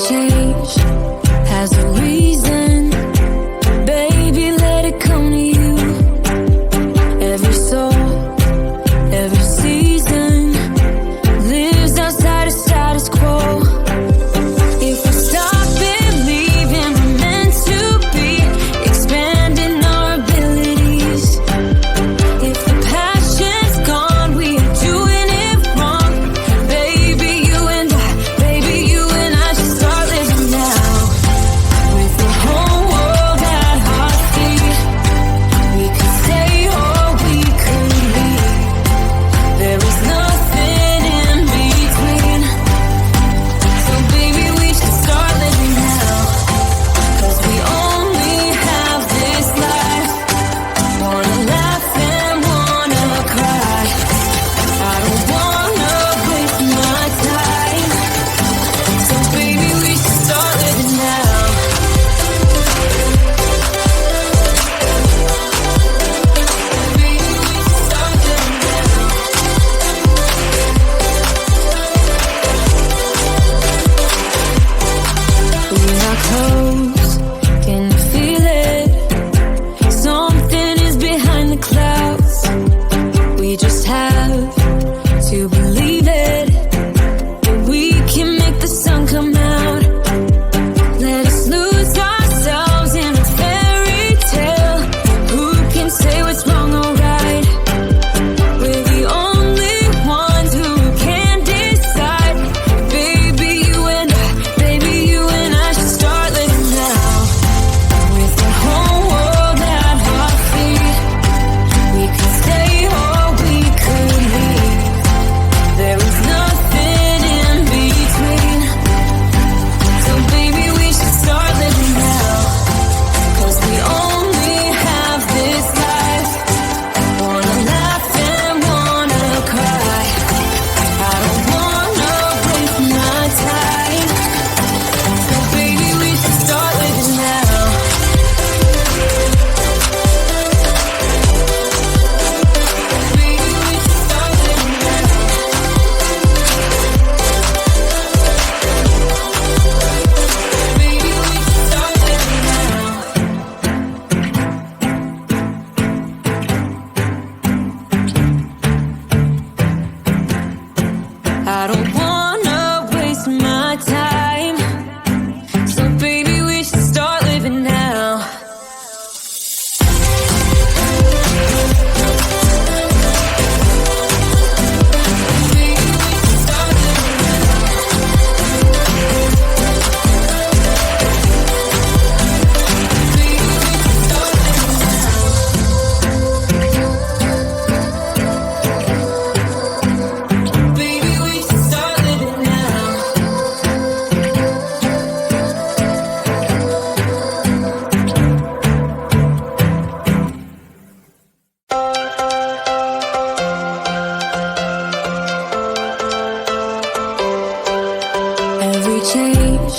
change has a reason. Baby, let it come to you. Every soul, every season lives outside of status quo. If we stop believing we're meant to be, expanding our abilities. If the passion's gone, we are doing it wrong. Baby, you and I should start living now. With the whole world at our feet, we could stay or we could leave. There is nothing in between. So baby, we should start living now. 'Cause we only have this life. Wanna laugh and wanna cry. I don't wanna waste my time. So baby, we should start living now. Baby, we should start living now. We're not close, can you feel it? Something is behind the clouds. We just have to believe it, that we can make the sun come out. Let us lose ourselves in a fairy tale. Who can say what's wrong or right? We're the only ones who can decide. Baby, you and I should start living now. With the whole world at our feet, we could stay or we could leave. There is nothing in between. So baby, we should start living now. 'Cause we only have this life. Wanna laugh and wanna cry. I don't wanna waste my time. So baby, we should start living now. Baby, we should start living now. Baby, we should start living now. I don't wanna waste my time. So baby, we should start living now. Baby, we should start living now. Baby, we should start living now. Baby, we should start living now. Every change